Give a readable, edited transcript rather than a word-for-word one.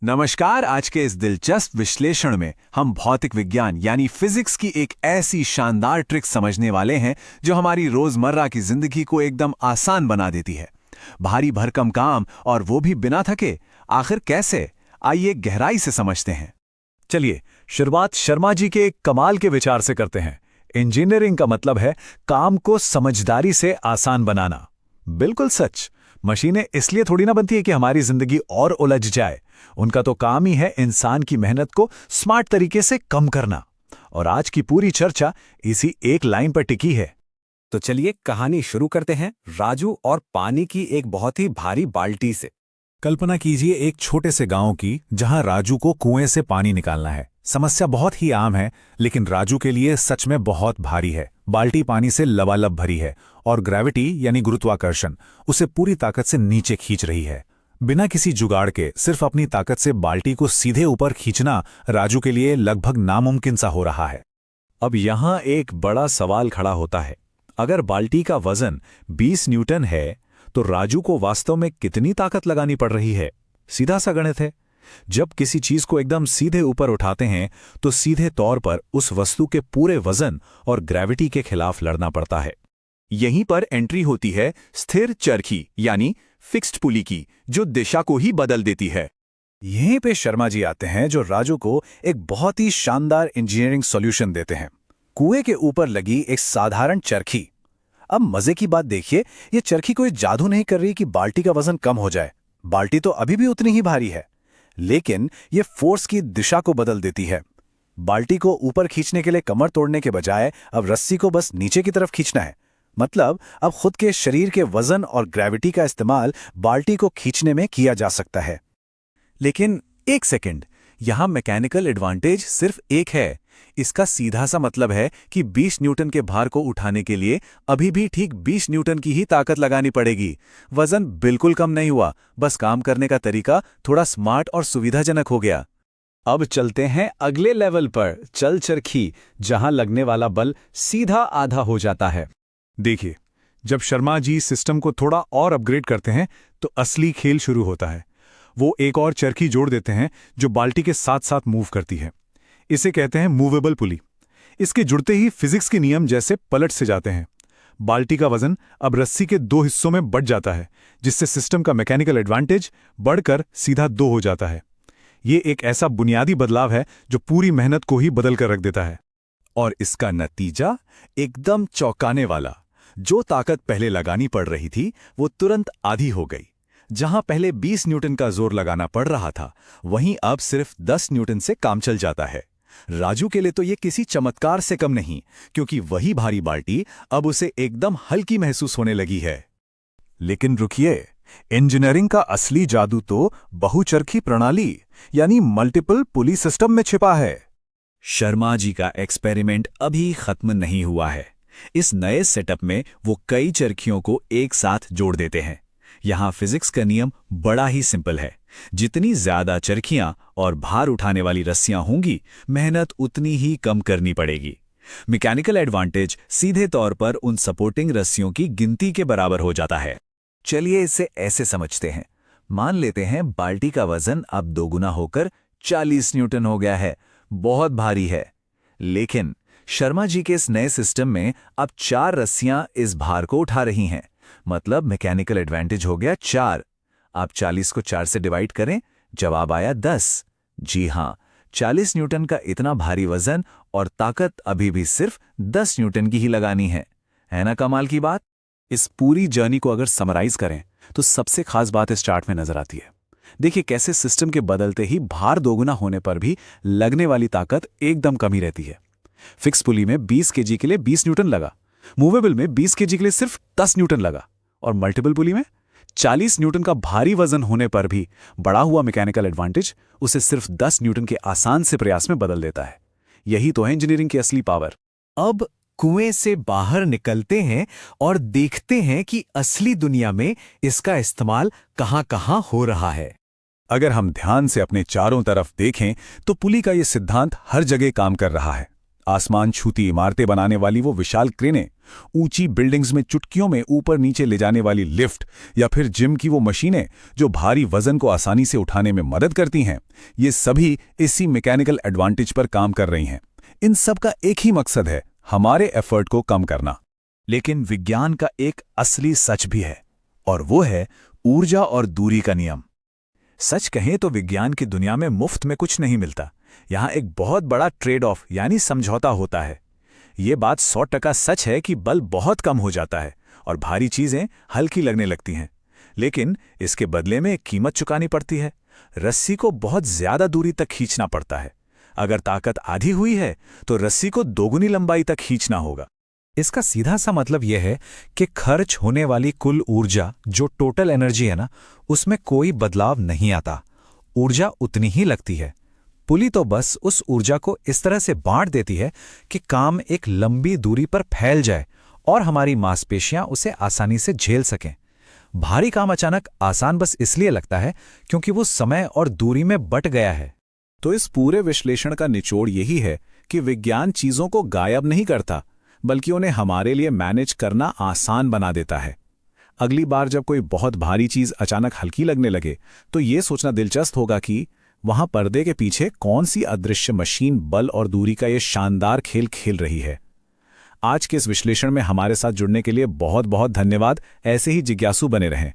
नमस्कार। आज के इस दिलचस्प विश्लेषण में हम भौतिक विज्ञान यानी फिजिक्स की एक ऐसी शानदार ट्रिक समझने वाले हैं जो हमारी रोजमर्रा की जिंदगी को एकदम आसान बना देती है। भारी भरकम काम और वो भी बिना थके। आखिर कैसे? आइए गहराई से समझते हैं। चलिए शुरुआत शर्मा जी के एक कमाल के विचार से करते हैं। इंजीनियरिंग का मतलब है काम को समझदारी से आसान बनाना। बिल्कुल सच। मशीनें इसलिए थोड़ी ना बनती है कि हमारी जिंदगी और उलझ जाए। उनका तो काम ही है इंसान की मेहनत को स्मार्ट तरीके से कम करना। और आज की पूरी चर्चा इसी एक लाइन पर टिकी है। तो चलिए कहानी शुरू करते हैं राजू और पानी की एक बहुत ही भारी बाल्टी से। कल्पना कीजिए एक छोटे से गांव की, जहां राजू को कुएं से पानी निकालना है। समस्या बहुत ही आम है, लेकिन राजू के लिए सच में बहुत भारी है। बाल्टी पानी से लबालब भरी है और ग्रेविटी यानी गुरुत्वाकर्षण उसे पूरी ताकत से नीचे खींच रही है। बिना किसी जुगाड़ के सिर्फ अपनी ताकत से बाल्टी को सीधे ऊपर खींचना राजू के लिए लगभग नामुमकिन सा हो रहा है। अब यहां एक बड़ा सवाल खड़ा होता है। अगर बाल्टी का वजन 20 न्यूटन है तो राजू को वास्तव में कितनी ताकत लगानी पड़ रही है? सीधा सा गणित है। जब किसी चीज को एकदम सीधे ऊपर उठाते हैं तो सीधे तौर पर उस वस्तु के पूरे वजन और ग्रेविटी के खिलाफ लड़ना पड़ता है। यहीं पर एंट्री होती है स्थिर चरखी यानी फिक्स्ड पुली की, जो दिशा को ही बदल देती है। यहीं पे शर्मा जी आते हैं, जो राजू को एक बहुत ही शानदार इंजीनियरिंग सॉल्यूशन देते हैं। कुएं के ऊपर लगी एक साधारण चरखी। अब मजे की बात देखिए, ये चरखी कोई जादू नहीं कर रही कि बाल्टी का वजन कम हो जाए। बाल्टी तो अभी भी उतनी ही भारी है, लेकिन ये फोर्स की दिशा को बदल देती है। बाल्टी को ऊपर खींचने के लिए कमर तोड़ने के बजाय अब रस्सी को बस नीचे की तरफ खींचना है। मतलब अब खुद के शरीर के वजन और ग्रेविटी का इस्तेमाल बाल्टी को खींचने में किया जा सकता है। लेकिन एक सेकंड, यहां मैकेनिकल एडवांटेज सिर्फ एक है। इसका सीधा सा मतलब है कि 20 न्यूटन के भार को उठाने के लिए अभी भी ठीक 20 न्यूटन की ही ताकत लगानी पड़ेगी। वजन बिल्कुल कम नहीं हुआ, बस काम करने का तरीका थोड़ा स्मार्ट और सुविधाजनक हो गया। अब चलते हैं अगले लेवल पर, चल चरखी, जहां लगने वाला बल सीधा आधा हो जाता है। देखिए, जब शर्मा जी सिस्टम को थोड़ा और अपग्रेड करते हैं तो असली खेल शुरू होता है। वो एक और चरखी जोड़ देते हैं जो बाल्टी के साथ साथ मूव करती है। इसे कहते हैं मूवेबल पुली। इसके जुड़ते ही फिजिक्स के नियम जैसे पलट से जाते हैं। बाल्टी का वजन अब रस्सी के 2 हिस्सों में बढ़ जाता है, जिससे सिस्टम का मैकेनिकल एडवांटेज बढ़कर सीधा 2 हो जाता है। ये एक ऐसा बुनियादी बदलाव है जो पूरी मेहनत को ही बदल कर रख देता है। और इसका नतीजा एकदम चौंकाने वाला। जो ताकत पहले लगानी पड़ रही थी वो तुरंत आधी हो गई। जहां पहले 20 न्यूटन का जोर लगाना पड़ रहा था, वहीं अब सिर्फ 10 न्यूटन से काम चल जाता है। राजू के लिए तो ये किसी चमत्कार से कम नहीं, क्योंकि वही भारी बाल्टी अब उसे एकदम हल्की महसूस होने लगी है। लेकिन रुकिए, इंजीनियरिंग का असली जादू तो बहुचरखी प्रणाली यानी मल्टीपल पुली सिस्टम में छिपा है। शर्मा जी का एक्सपेरिमेंट अभी खत्म नहीं हुआ है। इस नए सेटअप में वो कई चरखियों को एक साथ जोड़ देते हैं। यहां फिजिक्स का नियम बड़ा ही सिंपल है। जितनी ज्यादा चरखियां और भार उठाने वाली रस्सियां होंगी, मेहनत उतनी ही कम करनी पड़ेगी। मैकेनिकल एडवांटेज सीधे तौर पर उन सपोर्टिंग रस्सियों की गिनती के बराबर हो जाता है। चलिए इसे ऐसे समझते हैं। मान लेते हैं बाल्टी का वजन अब 2 गुना होकर 40 न्यूटन हो गया है। बहुत भारी है। लेकिन शर्मा जी के इस नए सिस्टम में अब 4 रस्सियां इस भार को उठा रही हैं। मतलब मैकेनिकल एडवांटेज हो गया 4। आप 40 को 4 से डिवाइड करें, जवाब आया 10। जी हां, 40 न्यूटन का इतना भारी वजन और ताकत अभी भी सिर्फ 10 न्यूटन की ही लगानी है ना कमाल की बात? इस पूरी जर्नी को अगर समराइज करें तो सबसे खास बात इस चार्ट में नजर आती है। देखिए कैसे सिस्टम के बदलते ही भार 2 गुना होने पर भी लगने वाली ताकत एकदम कम ही रहती है। फिक्स पुली में 20 केजी के लिए 20 न्यूटन लगा, मूवेबल में 20 केजी के लिए सिर्फ 10 न्यूटन लगा, और मल्टीपल पुली में 40 न्यूटन का भारी वजन होने पर भी बढ़ा हुआ मैकेनिकल एडवांटेज उसे सिर्फ 10 न्यूटन के आसान से प्रयास में बदल देता है। यही तो है इंजीनियरिंग की असली पावर। अब कुएं से बाहर निकलते हैं और देखते हैं कि असली दुनिया में इसका इस्तेमाल कहां-कहां हो रहा है। अगर हम ध्यान से अपने चारों तरफ देखें तो पुली का यह सिद्धांत हर जगह काम कर रहा है। आसमान छूती इमारतें बनाने वाली वो विशाल क्रेनें ऊंची बिल्डिंग्स में चुटकियों में ऊपर नीचे ले जाने वाली लिफ्ट या फिर जिम की वो मशीनें जो भारी वजन को आसानी से उठाने में मदद करती हैं, ये सभी इसी मैकेनिकल एडवांटेज पर काम कर रही हैं। इन सब का एक ही मकसद है, हमारे एफर्ट को कम करना। लेकिन विज्ञान का एक असली सच भी है, और वो है ऊर्जा और दूरी का नियम। सच कहें तो विज्ञान की दुनिया में मुफ्त में कुछ नहीं मिलता। यहाँ एक बहुत बड़ा ट्रेड ऑफ यानी समझौता होता है। ये बात 100% सच है कि बल बहुत कम हो जाता है और भारी चीजें हल्की लगने लगती हैं, लेकिन इसके बदले में एक कीमत चुकानी पड़ती है। रस्सी को बहुत ज्यादा दूरी तक खींचना पड़ता है। अगर ताकत आधी हुई है तो रस्सी को दोगुनी लंबाई तक खींचना होगा। इसका सीधा सा मतलब यह है कि खर्च होने वाली कुल ऊर्जा, जो टोटल एनर्जी है ना, उसमें कोई बदलाव नहीं आता। ऊर्जा उतनी ही लगती है। पुली तो बस उस ऊर्जा को इस तरह से बांट देती है कि काम एक लंबी दूरी पर फैल जाए और हमारी मांसपेशियां उसे आसानी से झेल सकें। भारी काम अचानक आसान बस इसलिए लगता है क्योंकि वो समय और दूरी में बट गया है। तो इस पूरे विश्लेषण का निचोड़ यही है कि विज्ञान चीजों को गायब नहीं करता, बल्कि उन्हें हमारे लिए मैनेज करना आसान बना देता है। अगली बार जब कोई बहुत भारी चीज अचानक हल्की लगने लगे तो ये सोचना दिलचस्प होगा कि वहां पर्दे के पीछे कौन सी अदृश्य मशीन बल और दूरी का ये शानदार खेल खेल रही है। आज के इस विश्लेषण में हमारे साथ जुड़ने के लिए बहुत बहुत धन्यवाद। ऐसे ही जिज्ञासु बने रहें।